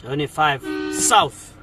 75 South.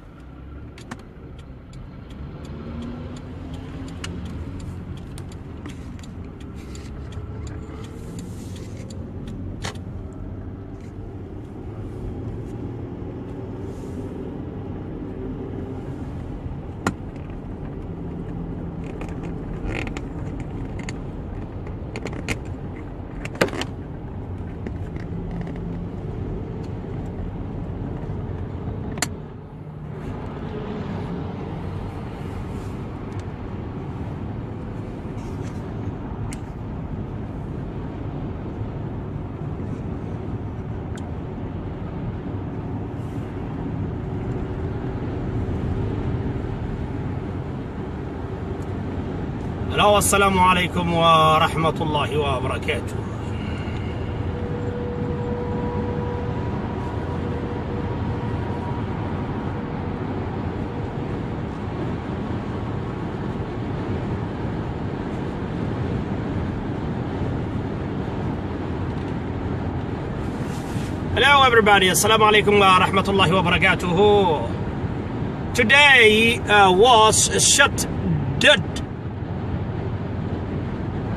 Hello, assalamu alaikum wa rahmatullahi wa barakatuh. Hello everybody, assalamu alaikum wa rahmatullahi wa barakatuh. Today was shot dead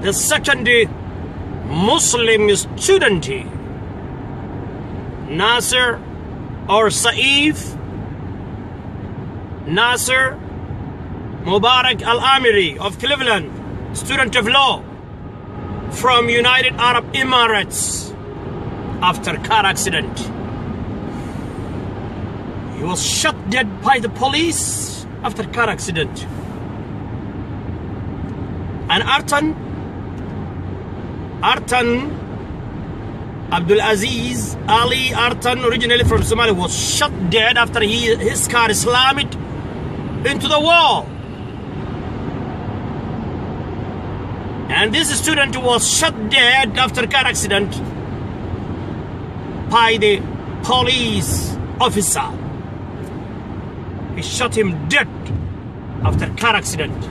the second Muslim student, Nasser or Saif Nasser Mubarak Al-Amiri of Cleveland, student of law from United Arab Emirates, after car accident. He was shot dead by the police after car accident. And Artan Abdul Aziz Ali Artan, originally from Somalia, was shot dead after his car slammed into the wall. And this student was shot dead after car accident by the police officer. He shot him dead after car accident.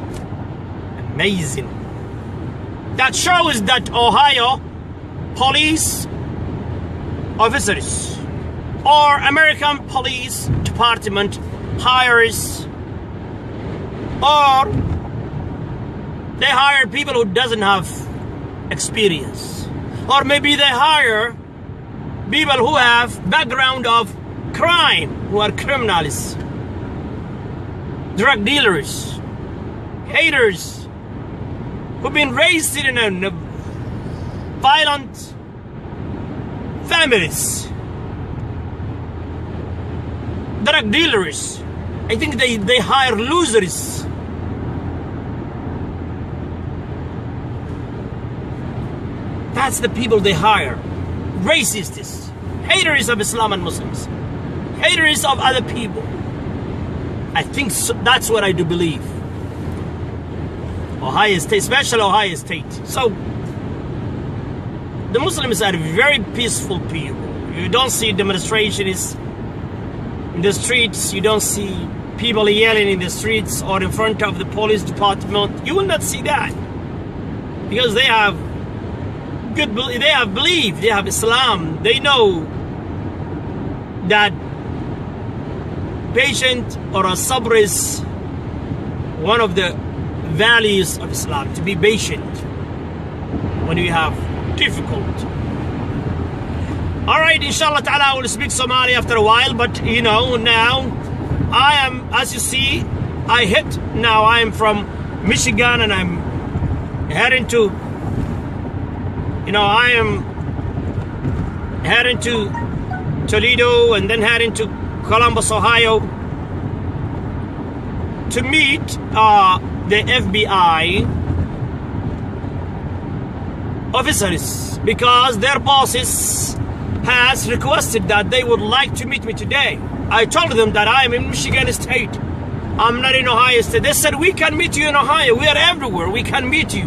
Amazing. That shows that Ohio police officers or American police department hires, or they hire people who doesn't have experience, or maybe they hire people who have background of crime, who are criminals, drug dealers, haters, who've been raised in a violent families, drug dealers. I think they hire losers. That's the people they hire. Racists, haters of Islam and Muslims, haters of other people. I think so, that's what I do believe. Ohio State, especially Ohio State. So the Muslims are very peaceful people. You don't see demonstrations in the streets. You don't see people yelling in the streets or in front of the police department. You will not see that, because they have belief, they have Islam. They know that patient or a sabr is one of the values of Islam, to be patient when you have difficult. All right, inshallah ta'ala, I will speak Somali after a while, but you know, now I am, as you see, I am from Michigan, and I'm heading to, you know, I am heading to Toledo and then heading to Columbus, Ohio, to meet the FBI officers, because their bosses has requested that they would like to meet me today. I told them that I am in Michigan State. I'm not in Ohio State. They said, we can meet you in Ohio. We are everywhere. We can meet you.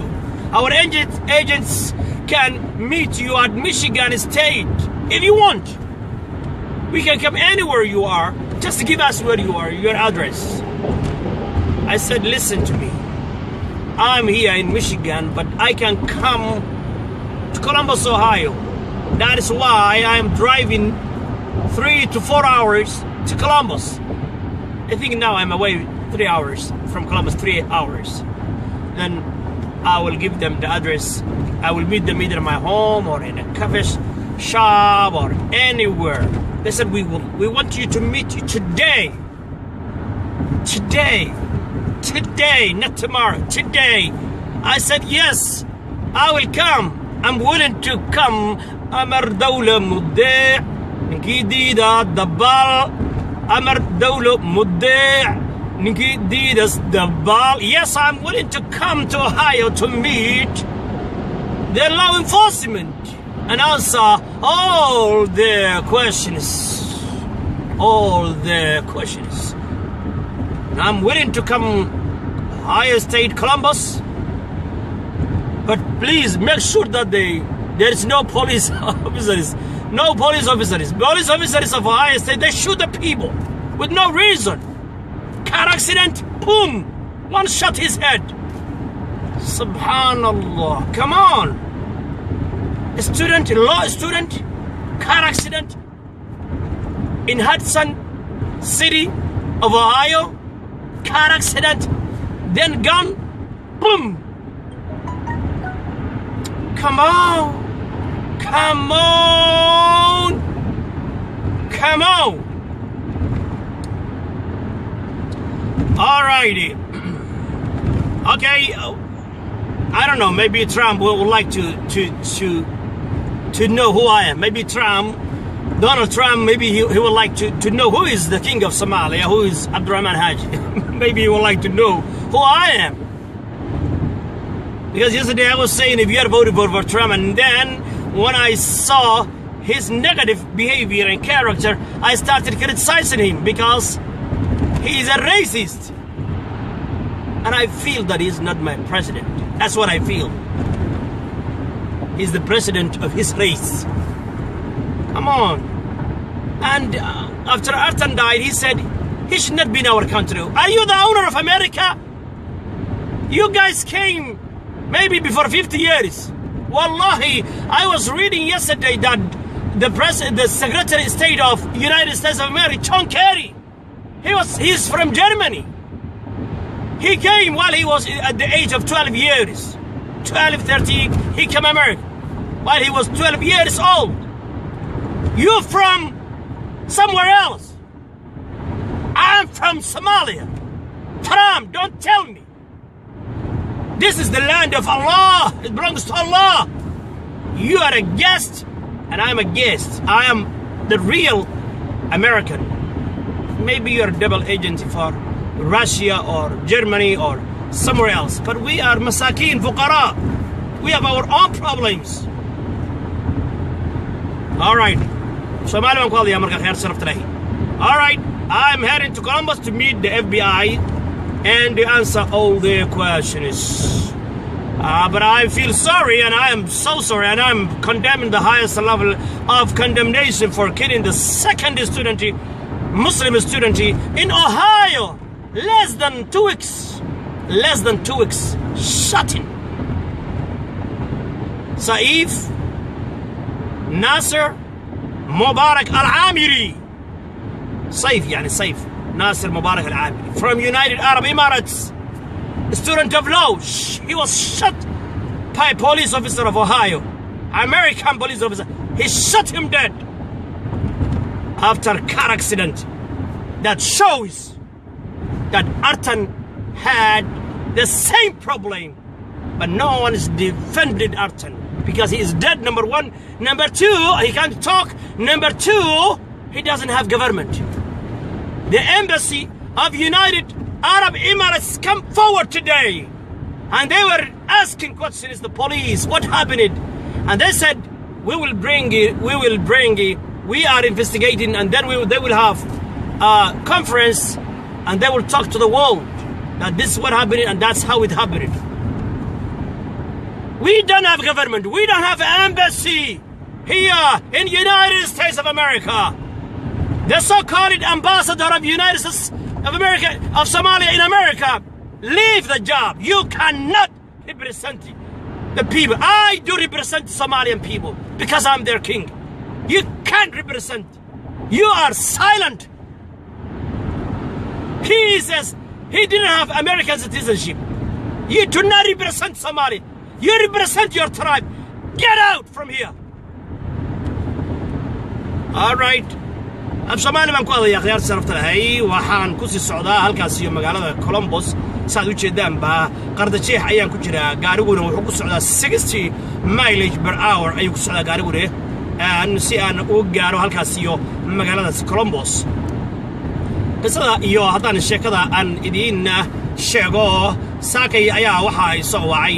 Our agents can meet you at Michigan State if you want. We can come anywhere you are. Just give us where you are, your address. I said, listen to me. I'm here in Michigan, but I can come to Columbus, Ohio. That is why I'm driving 3 to 4 hours to Columbus. I think now I'm away 3 hours from Columbus, 3 hours. Then I will give them the address. I will meet them either in my home or in a coffee shop or anywhere. They said, we want you to meet you today. Today, not tomorrow, today. I said, yes, I will come. I'm willing to come. أمر دولة مدع جديدة دبال. أمر دولة مدع جديدة دبال. Yes, I'm willing to come to Ohio to meet the law enforcement and answer all their questions. All their questions. I'm willing to come Ohio State, Columbus, but please make sure that there is no police officers. No police officers. Police officers of Ohio State, they shoot the people with no reason. Car accident, boom, one shot his head. Subhanallah, come on. A student, a law student, car accident in Hudson City of Ohio, car accident, then gun, boom. Come on. Come on. Come on. Alrighty. Okay. I don't know. Maybe Trump would like to know who I am. Maybe Donald Trump, maybe he would like to know who is the king of Somalia, who is Abdurrahman Haji. Maybe he would like to know who I am. Because yesterday I was saying if you had voted for Trump, and then when I saw his negative behavior and character, I started criticizing him because he is a racist. And I feel that he's not my president. That's what I feel. He's the president of his race. Come on. And after Artan died, he said he should not be in our country. Are you the owner of America? You guys came maybe before 50 years. Wallahi, I was reading yesterday that the Secretary of State of United States of America, John Kerry, he's from Germany. He came while he was at the age of 12 years. 12, 13, he came to America while he was 12 years old. You're from somewhere else. I'm from Somalia. Trump, don't tell me. This is the land of Allah. It belongs to Allah. You are a guest, and I'm a guest. I am the real American. Maybe you're a double agent for Russia or Germany or somewhere else. But we are masakin, fuqara. We have our own problems. All right. All right. I'm heading to Columbus to meet the FBI and to answer all their questions. But I feel sorry, and I am so sorry, and I'm condemning the highest level of condemnation for killing the second student, Muslim student in Ohio. Less than 2 weeks. Less than 2 weeks. Shot him. Saif Nasser Mubarak Al-Amiri. Saif, yani Saif Nasser Mubarak Al-Amiri from United Arab Emirates. Student of law. He was shot by a police officer of Ohio. American police officer. He shot him dead after a car accident. That shows that Artan had the same problem, but no one is defending Artan because he is dead, number one. Number two, he can't talk. Number two, he doesn't have government. The embassy of United Arab Emirates come forward today, and they were asking questions, the police, what happened? And they said, we will bring it, we are investigating, and then they will have a conference, and they will talk to the world that this is what happened, and that's how it happened. We don't have government. We don't have an embassy here in the United States of America. The so-called ambassador of United States of America, of Somalia in America, leave the job. You cannot represent the people. I do represent Somalian people because I'm their king. You can't represent. You are silent. He didn't have American citizenship. You do not represent Somali. You represent your tribe. Get out from here. All right. I'm Somali man ku hadaya khiyaar sarafta lahay waxaan ku sii socdaa halkaas iyo magaalada Columbus saad u jeedaan ba qardajeex ayaan ku jiraa gaariguna wuxuu ku socdaa 60 mileage per hour ayuu ku socdaa gaariguna si aan u gaaro halkaas iyo magaalada Columbus qisada iyo haddaan sheekada aan idiin sheego saakay ayaa waxa ay soo wacay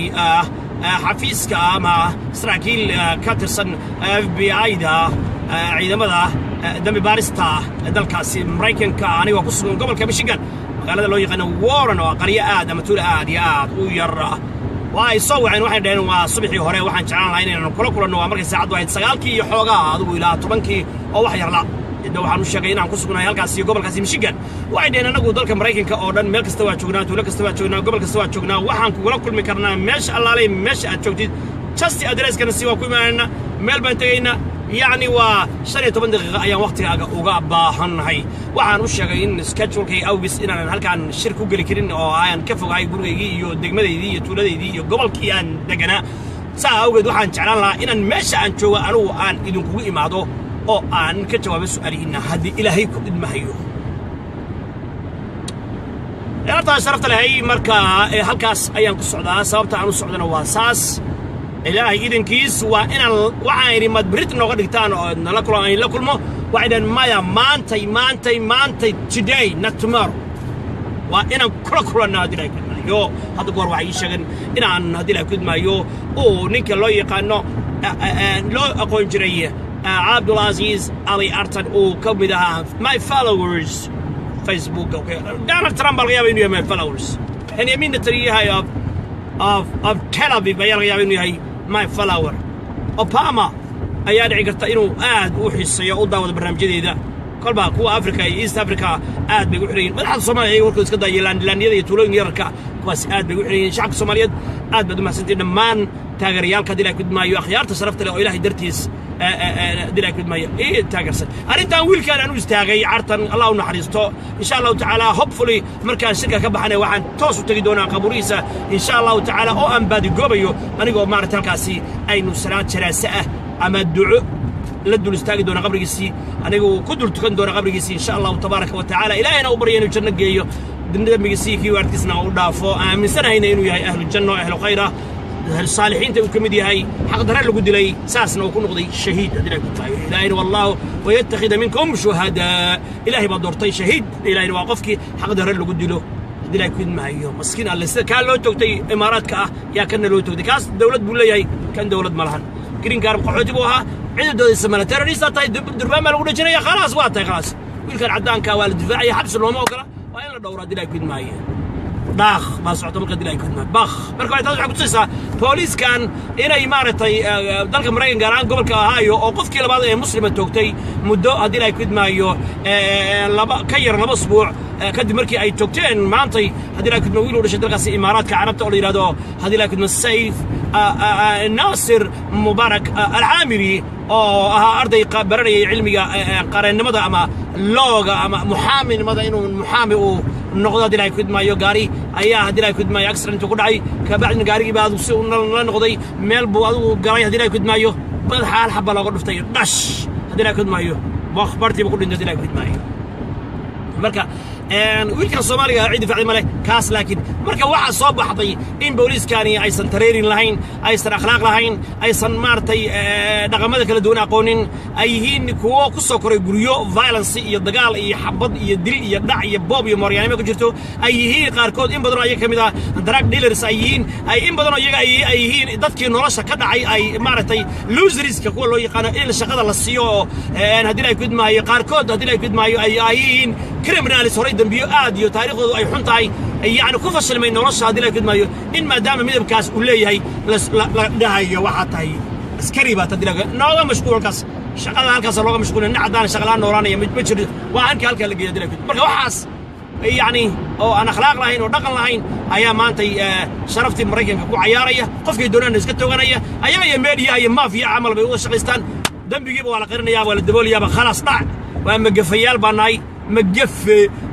xafiiska ama saraakiil ka tirsan FBI-da ciidamada dambi baarista dalkaasi mareykanka anigoo ku sugan gobolka Michigan magaalada loo yaqaan Warren oo qariyo aad ama tuulo aad iyo aad u yar waay soo waceen waxay dhaheen waa subaxii hore waxaan jeclaan lahaa inaan kula kulanno waa markay saacadu ahayd 9kii iyo xoogaa adigu ilaa 10kii oo wax yar la inta waxaan u sheegay inaan ku sugnahay halkaas iyo gobolkaasi Michigan waxay dhaheen anagu dalka mareykanka oo dhan meel kasta waa joognaa tuulo kasta waa joognaa gobol kasta waa joognaa waxaan kugula kulmi karnaa meesha allaalay meesha aad joogtid just address-kana si waa ku imaanayna meel baan tagaynaa يعني و15 دقيقة أيام وقتها أوجا باهن هاي وعن وشجع إن schedule كي أو بس إن أنا هالكان شركة قلي كرين أو عن كيف جاي بقول يجي يو دقمة دي تولد دي قبل كي أن دقنا سأوجد وحن شعلان لا إن مش عن شو أنا عن إذن كوي معه أو عن كتوا بس أرينا هذه إلى هيك ما هيو أنا طبعا شرفت لهي مركا هالكاس أيام كالسعودة سببت عن السعودة واساس إلهي إذن كيس وإن وعيري مدبريت نقول دكتان نلاكل ما وعدن مايا مانتي today not tomorrow وإن كل نادي لك يو هذا قور وعي شغل إن عن هذي لك ما يو أو نيك الله يقانو لو أقول جريه عبد العزيز علي أرتن أو كم ده my followers Facebook okay دونالد ترامب الغياب إنه my followers يعني يمين التريه هاي of Tel Aviv الغياب إنه هاي my follower Obama ayaa dhici karta inuu aad u xiiseeyo u daawado barnaamijyada kolba kuwa Africa iyo East Africa aad bay u xiriireen madaxda Soomaaliya ay warkood iska daayeen laaniyada iyo tuulooyin yarka kuwaas aad bay u xiriireen shacabka Soomaaliyeed aad bay u mahadsantiin dhammaan taageerayaalka dilay kudmaayo akhyaarta sharafta leh oo Ilaahay dartiis dilay kudmaayo taageersan arintan wiilkan aanu istaagay cartan Allah u naxariisto insha Allah ta'ala hopefully markaan shirka ka baxanay waxaan toos u tagi doonaa qabuuriisa insha Allah ta'ala oo aan baadi goobayo anigoo maartay halkaasi aynu salaad jaraasa ama duco la dul istaagi doona qabrigiisii anigoo ku dul tukan doona qabrigiisii insha Allah tabaaraka wa ta'ala ilaahayna u bariyay inuu janno geeyo dambigiisii kii waarkiisna u dhaafo aaminsanayna inuu yahay ahlu janno ahlu khayra الصالحين تكمل هاي حق درا لو دلي ساسنا وكون قضي شهيد ادري إلهي والله ويتخذ منكم شهداء إلهي بدورتي شهيد إلهي واقفك حق درا لو دلو دلي كون معي مسكين الله كان لو توتي امارات كا يا كان لو توتي كاس دوله بولياي كان دوله ملهن جرين كارب قحوتي بوها عيد دول السمانه تيروريست تاي دربان ما لو دجنيا خلاص واتاي خلاص ويل كان عدان كا والد دفاعي حبس لو ما وكلا وين دوره دلي كون معي باخ ما صعد مركز دلي كون باخ marka ay taas waxa ku tusaysaa police kan inay maartay dalka Mareykanka gaar ahaan gobolka Ohio oo qofkii labaad ee muslima toogtay muddo hadii ay kudmaayo laba ka yar laba usbuuc kadib markii ay toogteen maantay hadii ay kudmaayo wiil u dhashay dalkaasi Imaaraadka Carabta oo la yiraahdo hadii ay kudmaayo Saif Nasir Mubarak Al-Amiri oo ahaa arday baranayay cilmiga qareennimada ama looga ama muxaaminimada inuu muxaami uu noqdo dilay kudmaayo gaari ayaa dilay kudmaayo accident ku dhacay ka bacdina gaarigii baad si uu la noqday meel buu adigu galay dilay kudmaayo bad xaal xaba laga dhuftay dhash dilay kudmaayo waxbartii ku dhintay dilay kudmaayo marka wiilka Soomaaliga ciid ficil male kaas laakiin marka waxa soo baxday in booliiskani aysan tareerin lahayn aysan akhlaaq lahayn aysan maartay dhaqamada kala duwan aqoonin ay yihiin kuwa ku soo koray guryo violence iyo dagaal iyo xabad iyo dil iyo dhac iyo boob iyo mooryaanimo ku jirto ay yihiin qaarkood in badan ayaga kamid ah drug dealers ay yihiin ay in badan ayaga ay yihiin dadkii nolosha ka dhacay ay maartay losers ka kuwa loo yaqaan in shaqada la siiyo hadii ay kudmaayo qaarkood hadii ay kudmaayo ay yihiin criminals horay dambiyo aad iyo taariikhdoodu ay xun tahay يعني كيف فشل من نرش هذه لكن ما إن ما دام ميدم كاس وليه هي لا هي واحد هي سكريبة تدري نوع مشغول كاس شغال هالكاس نوع مشغول نعدان شغلان نورانية متجر وعنك هالك اللي جديد لكن مرة وحاس يعني أو أنا أخلاق لهين ودقن لهين أيام ما أنت شرفت مريكا كوع عيارية قف يدورنا نسكت وغنية أيام ميديا أيام ما في عمل بيقول شغلستان دم بيجيبوا على قرن يا ولا الدبول يا خلاص طع وأما جفيال بناي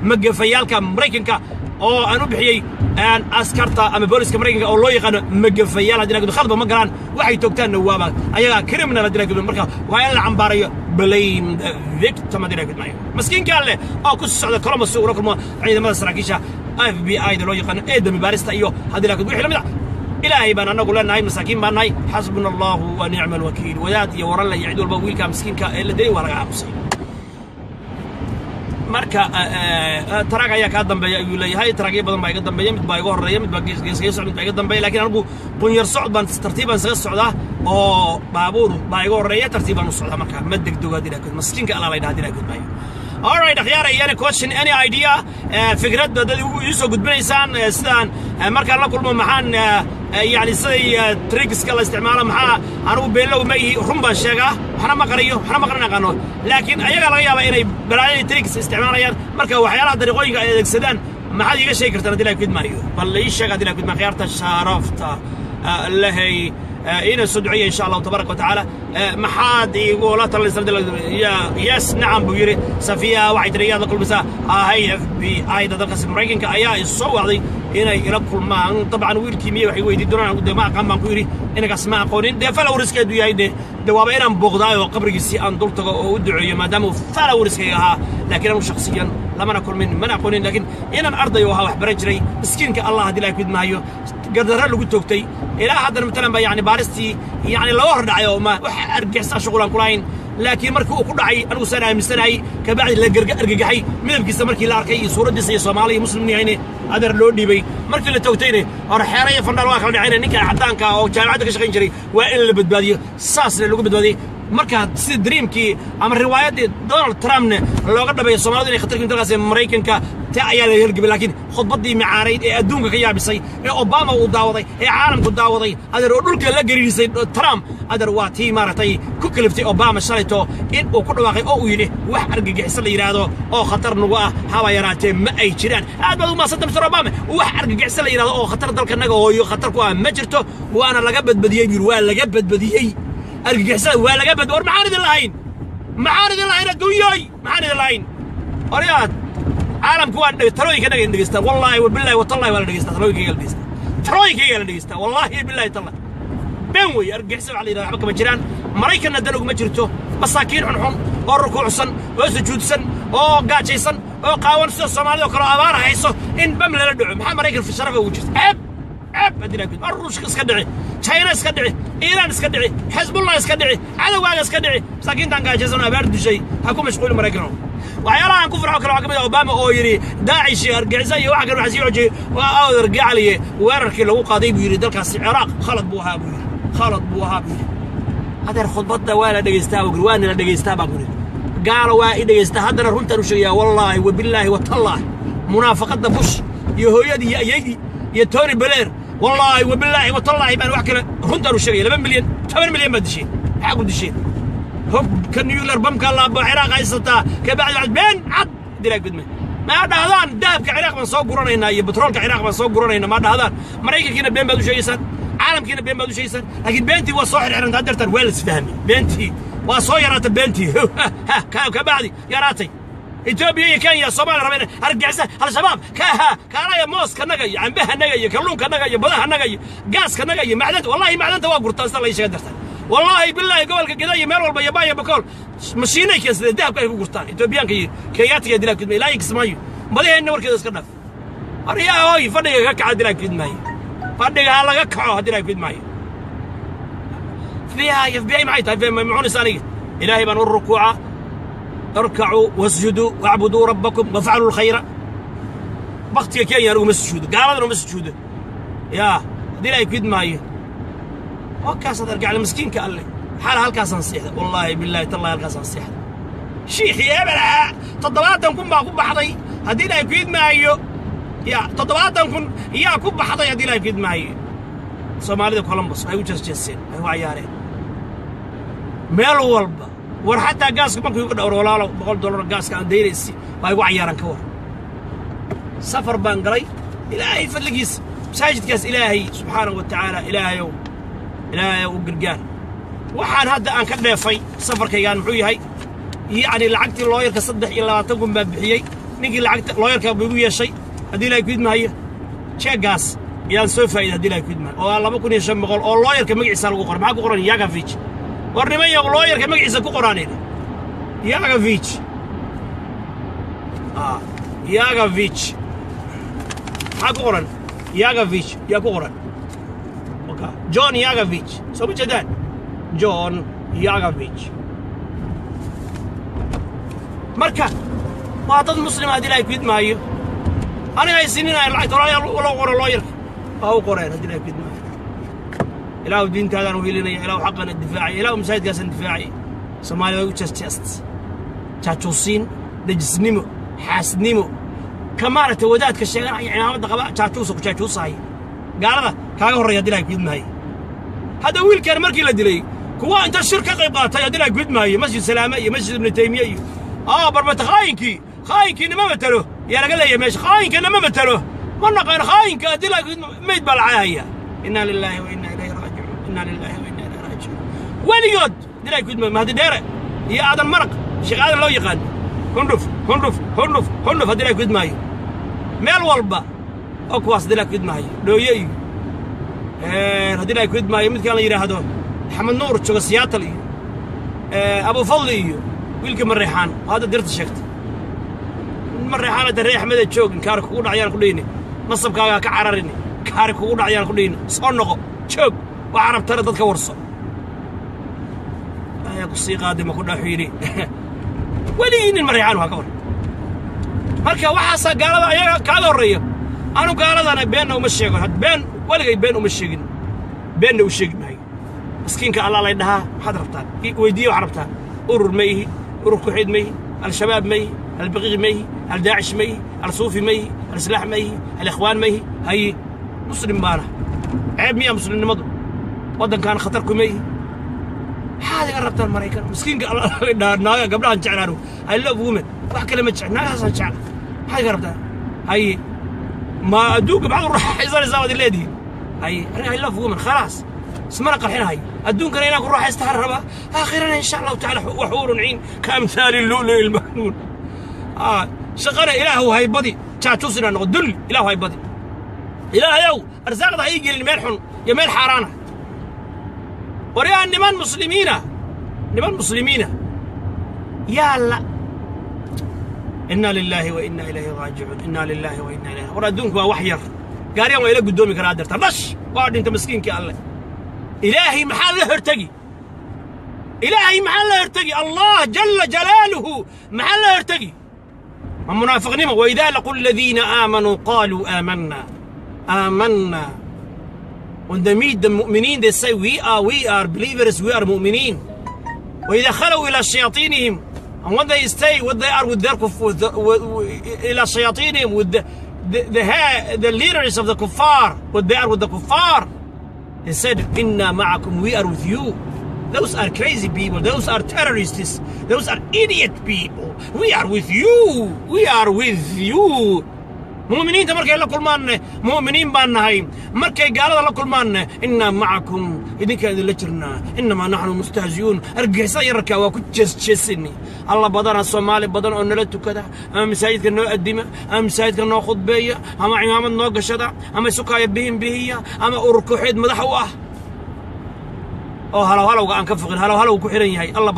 مجفيالك مريكنك أو أنا بحيي أن أسكرتا أما بوليس كمريكنك أو لوي قنا مجفيال هذي لكن خلبه ما قران واحد توكتان نوابا أيها كريمنا هذي لكن مركا وهاي العنبارية بليم فيكتم هذي لكن معي مسكين قال له أو كل السعودة كلام السوق ركم عندما سراكيشة FBI ده لوي قنا إيه ده مبارستا أيوه هذي لكن ويحلم لا إلهي بنا نقول لنا هاي مساكين بنا هاي حسبنا الله ونعم الوكيل وياتي ورا الله يعيدوا البويل كمسكين كإلا دري ورا عبسي marka taraga ayaa ka dambeeya ayuu leeyahay taragay badan baa iga dambeeya mid baa iga horeeya mid baa gees socod baa iga dambeeya laakiin anigu qunyar socod baan tartiiban isaga socdaa oo baabuur baa iga horeeya tartiiban u socdaa marka ma degdego hadii laakiin maskinka alla leeyahay hadii laakiin baa all right akhyaar any question any idea fikrad dad ugu soo gudbinaysaan sidaan marka la kulmo maxaan يعني سي تريكس كلا استعماله معها أنا وبينه وماي رمبا شجع إحنا ما قريو إحنا ما قرنا قانون لكن أيها الغيابة إني بلاي تريكس استعماله يعني مركب وحياة درجوي السدان ما حد يجي شيء كرتنا دلائل كده مايو والله إيش شجع دلائل كده ما خيارته شرفته اللي هي إن السدعية إن شاء الله تبارك وتعالى ما حد يقول الله يا يس نعم بيري سفيا واحد رياض كل مساء هاي أيضا دبكاسر مريكانك أيها الصوّع ذي هنا يركل ما طبعا ويل كيمياء وحي ويدي دون ما قام ما كوري إنك أسمع قولين ده فلا ورسك دويا ده دوابين أم بغداد وقبر جسي أن دلت ودعية ما دام فلا ورسكها لكن أنا شخصيا لما نقول من قولين لكن إن الأرض يوها وحبرجري مسكين كالله هدي لك ما هيو قدرها لو قلت توكتي إلى هذا مثلا يعني بارستي يعني لو هرد عيو ما أرجع شغلان كلاين لكن مركو كل عي أنا وسنة من سنة كبعد أرجع حي من بقيس مركي لاركي صورة جسي صومالي مسلم يعني هذا اللودي بي مركي اللي توتيني أروح حرية فن الواقع عينه نك عدانك أو جامعتك شغين جري وإن اللي بدبادي ساس اللي بدبادي مركها تصير دريم كي أما الروايات دونالد ترامب لو قد بي الصومالي خطرك من تلقى مريكانك تعيال يرقب لكن خطبتي معاريد أدونك كيا بسي أوباما وداوضي عالم كداوضي هذا رولك لا جريسي ترامب هذا رواتي مارتي كوكلفتي أوباما شريته إن وكل واقع أو يله وحرق جحصل يرادو أو خطر نواه هوا يراتي ما أي شيران هذا ما صدق مستر أوباما وحرق جحصل يرادو أو خطر ذلك النجا هو خطر كوا مجرته وأنا لقبت بديهي ولا لقبت بديهي أرجع حساب ولا جبت ور معاند اللاين الدنياي معاند اللاين أرياد عالم كوان تروي كنا ندقيستا والله وبالله وطلع ولا ندقيستا تروي كي ندقيستا والله بالله طلع بنوي أرجع حساب علينا حبك مجران مريكنا دلوق مجرته مساكين حنحن والركوع سن وسجود سن أو قاعد سن أو قاون الصومالي وكرا أبار هيسو إن بملا ندعو محمد مريكن في الشرف وجود عب أدينا كده الروس اسكدعي تشاينا اسكدعي إيران اسكدعي حزب الله اسكدعي عدوان اسكدعي مساكين تانقا جزونا بارد شيء هكو مشغول مريكنهم وعيالا عن كفر عكرا عقبية أوباما أو يري داعش يرجع زي واحد راح يجي أو يرجع عليه ويركي له قاضي بيري دلكاس العراق خلط بوها بيري هذا الخطبة ولا دقيستا وقروان لا دقيستا بقولي قالوا وايد دقيستا هذا رنت رشيا والله وبالله وتالله منافقة بوش يهودي يا يا توني بلير والله وبالله وتالله بان وحكي رنت رشيا 2 مليون 8 مليون بدشي حقو دشي هوب كنيولر بمك الله بعراق عيستا كبعد بين عد ديرك بدمه ما هذان دهب كعراق من صوب قرنينا يا بترول كعراق من صوب قرنينا ما هذان مريكا كنا بين بدو شيء عالم كنا بين بدو شيء لكن بنتي وصاحر عرن هدرت ويلز فهمي بنتي وصايرة بنتي كبعدي يا راتي إثيوبيا كان يا صومال ربنا أرجع على شباب كرايا موس كنجاي عم بها نجاي كلون كنجاي بدها نجاي قاس كنجاي معدن والله معدن توقرت أصلا ليش قدرت والله بالله قبل كذا يمر والبيبايا بكل مشينا كيس الذهب كيف قرطان إثيوبيا كياتي يدرك كذا لا يكسمايو بدي النور كذا سكنف أريا هاي فدي كعاد درك كذا ماي فدي هلا كعاد درك كذا ماي فيها FBI معي تفهم معون ثانية إلهي بنور الركوع اركعوا واسجدوا واعبدوا ربكم وافعلوا الخير بختي كي يروم السجود قالوا لهم السجود يا دي لا يكيد معي وكاس ارجع المسكين قال لي حال هالكاس نصيحه والله بالله تالله هالكاس نصيحه شيخ يا بلا تضباطكم باكم بحضي هدي لا يكيد معي يا تضباطكم يا كوب بحضي هدي لا يكيد معي سوماليدا كولومبوس اي جسين اي عيارين ميل والبا war xataa gaaska markuu ku dhawro walaalo $100 gaaska aan deyraysi way ugu ciyaaran ka war safar baan galay ilaahay fadligiis masaajidkaas ilaahay subxaanahu wa ta'ala ilaahay u gargaar waxaan hadda aan ka dheefay safarkaygaan muxuu yahay يعني لعقتي اللوير كصدح إلا تقوم ببحيي نيجي لعقت اللوير كبيجي شيء هدي لا يكيد ما هي شيء قاس يان سوف هدي لا يكيد ما والله بكون يشم قول اللوير كمجلس يسال قرر معك قرن ياغافيتش ورني ما اللوير كمجلس قرانين ياغافيتش ياغافيتش معك قرن ياغافيتش يا قرن اوكي جون ياغافيتش سو بجدان جون ياغافيتش marka waa dad muslim ah dilay ku idmaayo aniga ay sinina lacag wala qoro lawyer oo qoreen dilay ku idmaayo ilaahu diintaadan u helinaya ilaahu xaqana difaaci ilaahu masaajidkaas difaaci Soomaaliya way u just jaajuusin dajisnimo xaasnimo kamaarta wadaadka sheeganaya ciidamada qaba jaajuusay gaalada kaaga horeeya dilay ku idmaayo hada wiilkan markii la dilay kuwa inta shirka qayb qaatay dilay ku idmaayo masjid salaama iyo masjid ibn taymiya بربط خاينكي ما مثله يا رجال يا ماشي خاينك انا ما مثله ما نقول خاينك ادلك ميت بالعايه انا لله وانا اليه راجعون انا لله وانا اليه راجعون وليود دلك ما هذا دايره يا هذا المرق شغال لو يقال هنرف دلك قد ماي مال والبا اكواس دلك قد ماي لو يي دلك قد ماي مد كان يراهدو محمد نور جوج سياتل ابو فضل ويلك مريحان هذا درت شكت مريحان دريح مدى جوج كارك كود عيال كليني نصب كعررني كارك كود عيال كليني صنقو جوج وعرب ترى ددك ورصو يا قصي قادم كنا حيري ولين المريحان وهكور marka waxa gaalada ayaga ka horeeyo aanu gaaladana been uma sheego had been waligay been uma sheegin been u sheegnaay miskiinka Allah la dhaha waxaad rabtaan weydiiyo wax rabtaan urur meehi urur ku xidmay al-shabaab meehi al-baqi meehi al-daa'ish meehi al-suufi meehi al-islaah meehi al-ikhwaan meehi hay muslim baana ceeb miya muslimnimadu wadankan khatar ku meehi هذا قربت المريكان مسكين قال ناقة قبلها نجعلها I love women wax kale ma jecel naagaas aan jecel hay garabta hay ma aduuga bacad ruux isar isawad leedii hay I love women خلاص اسمنا قرحين هاي adduunkana inaan ku raaxaysta raba aakhirana insha Allah ta'ala wuxuurun ciin kaamthal al-lu'lu' al-maknun shaqana ilaahu hay badi jaatusina noqdul ilaahu hay badi ilaahayow arsaaqda ay gelin meel xun iyo meel xaraana وريان نمان مسلمين يا الله إنا لله وإنا إليه راجعون إنا لله وإنا إليه وردونك وحير قاريا وإلى قدومك رادر ترش وعد أنت مسكينك يا الله إلهي محل ارتقي الله جل جلاله محل ارتقي المنافقين وإذا لقوا الذين آمنوا قالوا آمنا When they meet the mu'mineen, they say, we are believers, we are mu'mineen. وإذا خلوا إلى شياطينهم, and when they stay, what they are with their إلى شياطينهم, with the leaders of the kuffar, what they are with the kuffar, they said, إنا معكم, we are with you. Those are crazy people, those are terrorists, those are idiot people. We are with you. مؤمنين تمركي الله كل مانه مؤمنين بانهاي مركي قال الله كل مانه إنا معكم إذن كان لجرنا إنما نحن مستهزئون أرجع سيرك وكتشسني الله بدنا الصومالي بدنا أنلتو كذا أما مساعد كنا نقدمه أما مساعد كنا نأخذ بيا أما عمام الناقش هذا أما سكاي بهم بهيا أما أركحيد مدحوه هلا وقعن كفقن هلا وكحرين هاي الله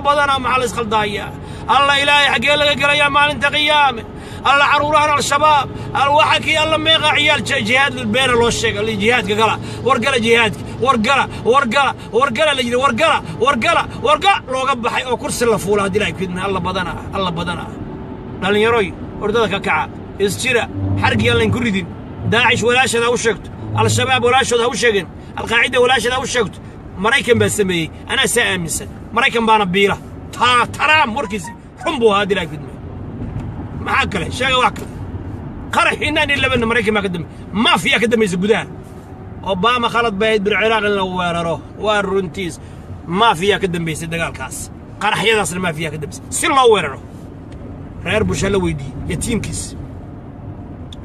بدنا مع الاسخال ضايع الله إلهي حقي لك يا مال انت قيامه الله عروران الشباب الوحكي الله ما يقع عيال جهاد بين الوشق اللي جهادك قال ورقله جهادك ورقله لجري ورقله لو قبحي او كرسي لفول هدي لا يكدنا الله بدنا دالين يروي ورددك كعا اسجرا حرق يلا نكردين داعش ولا شد او شقت الشباب ولا شد او شقن القاعده ولا شد او شقت مريكان بسمي انا سامسن مريكان بانا بيره ترام مركزي حنبو هادي لا يقدم معاك له شيء واحد قرح هنا الا بان مريكان ما قدم ما فيها قدم يسجدان اوباما خلط بعيد بالعراق لو ويرروه والرنتيز ما فيها قدم بيس دقال كاس قرح يداس ما فيها قدم سير لو ويرروه غير بوشلو ويدي يتيم كيس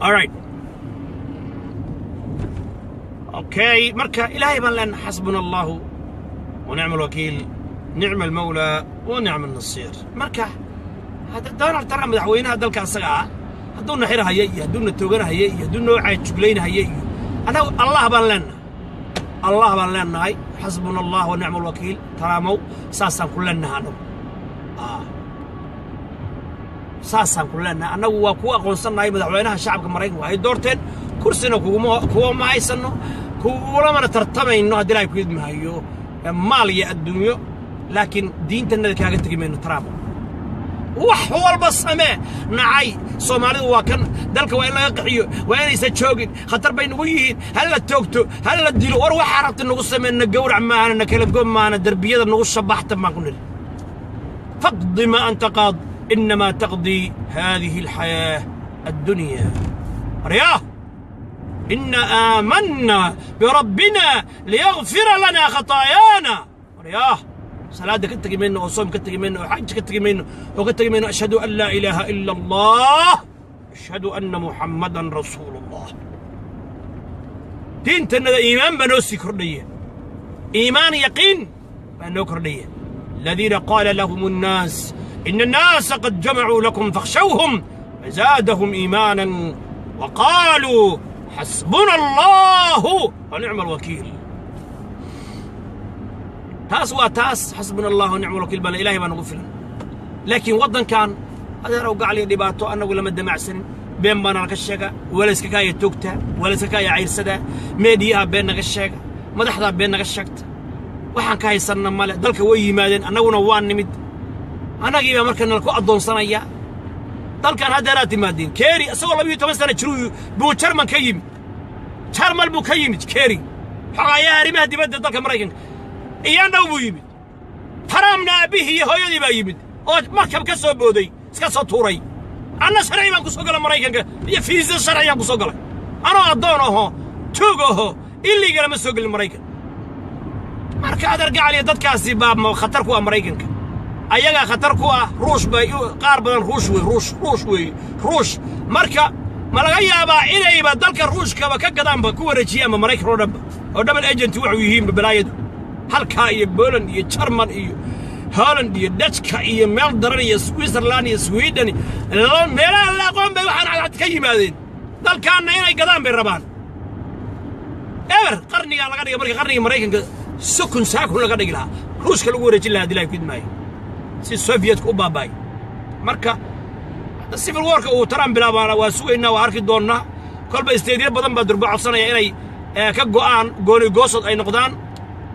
alright اوكي مركا الهي بان لنا حسبنا الله ونعم الوكيل نعم المولى ونعم النصير مركح هذا دونالد ترامب مدحوينها دالكاسا هدونا حيرها هي هدونا توغنا هي هدونا وعي شغلينها هي أنا الله بان لنا الله بان لنا هاي حسبنا الله ونعم الوكيل ترامو ساسا كلنا هانو ساسا كلنا أنا وكوا قنصنا هاي مدحوينها شعب كمرين وهي دورتين كرسينا كوا ما يسنو كوا ما نترتمي إنه هدي لا يكيد مهيو مالية الدنيا لكن دين تنادي كاجت تجي منه ترامو وحول البصمة نعي صومالي وكان ذلك وين لا يقعيو وين يسجوجين خطر بين وجهين هلا توكتو هلا تديروا وروح عرفت إنه قصة من الجور عمانا إنك لقوم معنا دربية إنه قصة بحت ما قلنا فقد ما أنت قاض إنما تقضي هذه الحياة الدنيا رياه إن آمنا بربنا ليغفر لنا خطايانا رياه صلاة كتجي منه وصوم كتجي منه وحج كتجي منه وكتجي منه أشهد أن لا إله إلا الله أشهد أن محمدا رسول الله دين تنا إيمان بنوسي كردية إيمان يقين بنو كردية الذين قال لهم الناس إن الناس قد جمعوا لكم فاخشوهم فزادهم إيمانا وقالوا حسبنا الله ونعم الوكيل تاس حسبنا الله ونعم الوكيل بنا إلهي بنا غفلا لكن وطن كان هذا روق عليه دباتو أنا ولا مد معسن بين بنا الشقة ولا سكاية توكتا ولا سكاية عير سدا ميديا بيننا الشقة ما تحضر بيننا الشقة وحن كاي صرنا ماله ذلك ويا مادن أنا ونوان نمد أنا جيب أمريكا نلقو أضون صنايع ذلك هذا راتي مادين كيري أسوأ الله بيوتو مثلا شرو بو شرمان كيم شرمال بو كيم كيري حقايا رمادي بدل ذلك أمريكا إيانا ويمد حرامنا به هو يبا يمد أو مركب كسو بودي كسو توري أنا شرعي ما كسو قال مريكا يا فيزا شرعي ما كسو قال أنا أضونه توجه اللي قال ما سوق المريكا مركب هذا رجع لي دتكاسي باب ما خطركوا مريكا أيها خطركوا روش بي قارب روش مركب ما لقيا با إلى يبا دلك الروش كذا كقدام بكورة شيء ما مريكا رودب ودب الأجنت وعيهم ببلايد halka iyo Poland iyo German iyo Holland iyo Dutchka iyo meel daran iyo Switzerland iyo Sweden meelaha la aqoon bay waxaan cad ka yimaadeen dalkaana inay gadaan bay rabaan qarniga laga dhigay markii qarniga Mareykanka sukun saakun laga dhigi lahaa Ruushka lagu wareejin lahaa dilay kidmay si Soviyetka u baabay marka civil war uu Trump bilaabana waa sugeynaa waa arki doonaa kolba isteediyo badan baa durba codsanaya inay ka go'aan gooni goosod ay noqdaan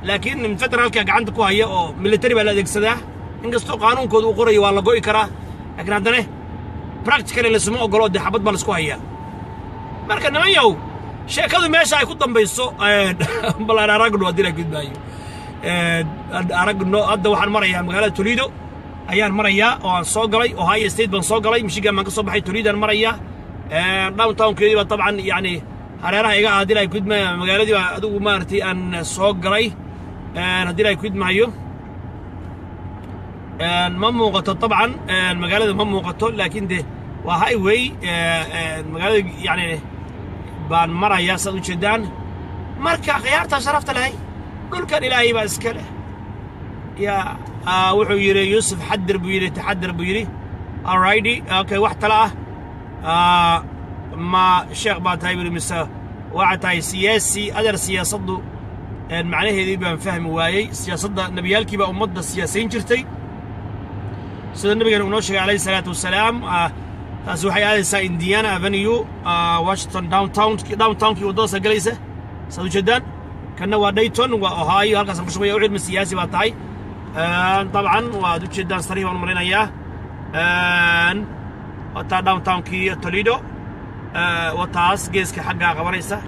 لكن من فترة هالك عندك كوهية أو ميليتري بلا ذيك سدا إنك استو قانون كود وقري والله قوي كرا لكن عندنا براكتيكال اللي اسمه قرود ده حبط بالس كوهية مركز نميو شيء كذا ماشي هيكون ضم بيسو بلا أنا راجل ودينا كده بايو راجل أدى واحد مرة يا مقالة توليدو أيام مرة يا أو صقري أو هاي ستيت بن صقري مش جا مانك صباحي توليدو المرة يا داون تاون كده طبعا يعني أنا راح يقع هدي كود ما مقالة دي أدو مارتي أن صقري هدي كود معيو ما موقته طبعا المقالة ما موقته لكن ده وهاي واي المقالة يعني بان مرة يا صدق جدان مركا خيارتها شرفت لهي قل كان إلهي بس كله يا وحو يري يوسف حدر بيري تحدر بيري alrighty اوكي واحد طلعه ما الشيخ بات هاي بيري مسا وعتاي سياسي أدر سياسة معناه هذي بنفهم وايي سياسة نبيالكي بقى أمضى السياسيين جرتي سيد النبي كان ونوشي عليه الصلاة والسلام تاسوحي هذا سا إنديانا أفنيو واشنطن داون تاون كي ودوسة جليسة سادو جدا كنا وديتون وأوهايو هالكاسم كشوية وعيد من السياسي باتاي طبعا ودو جدا صريح ونمرين إياه وتا داون تاون كي توليدو وتاس جيس كحقا غوريسة